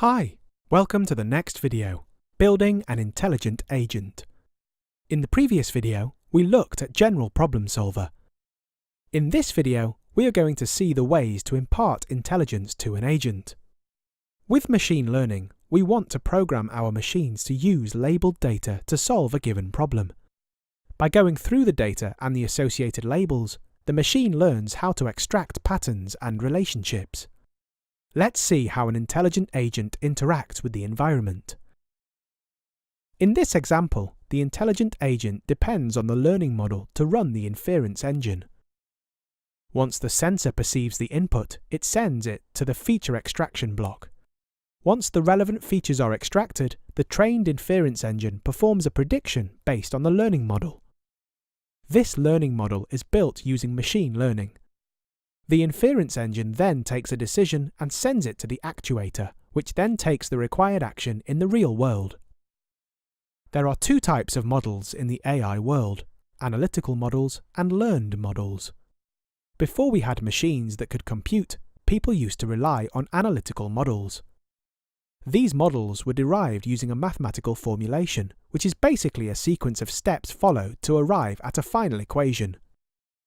Hi, welcome to the next video, Building an Intelligent Agent. In the previous video, we looked at General Problem Solver. In this video, we are going to see the ways to impart intelligence to an agent. With machine learning, we want to program our machines to use labeled data to solve a given problem. By going through the data and the associated labels, the machine learns how to extract patterns and relationships. Let's see how an intelligent agent interacts with the environment. In this example, the intelligent agent depends on the learning model to run the inference engine. Once the sensor perceives the input, it sends it to the feature extraction block. Once the relevant features are extracted, the trained inference engine performs a prediction based on the learning model. This learning model is built using machine learning. The inference engine then takes a decision and sends it to the actuator, which then takes the required action in the real world. There are two types of models in the AI world: analytical models and learned models. Before we had machines that could compute, people used to rely on analytical models. These models were derived using a mathematical formulation, which is basically a sequence of steps followed to arrive at a final equation.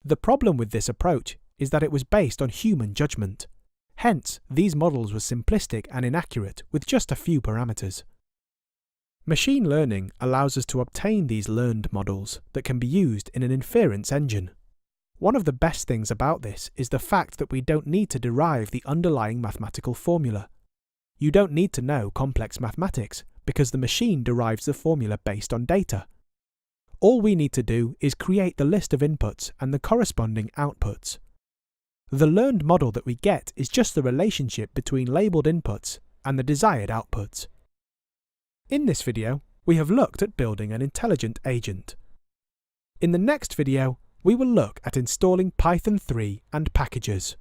The problem with this approach is that it was based on human judgment. Hence, these models were simplistic and inaccurate with just a few parameters. Machine learning allows us to obtain these learned models that can be used in an inference engine. One of the best things about this is the fact that we don't need to derive the underlying mathematical formula. You don't need to know complex mathematics because the machine derives the formula based on data. All we need to do is create the list of inputs and the corresponding outputs. The learned model that we get is just the relationship between labeled inputs and the desired outputs. In this video, we have looked at building an intelligent agent. In the next video, we will look at installing Python 3 and packages.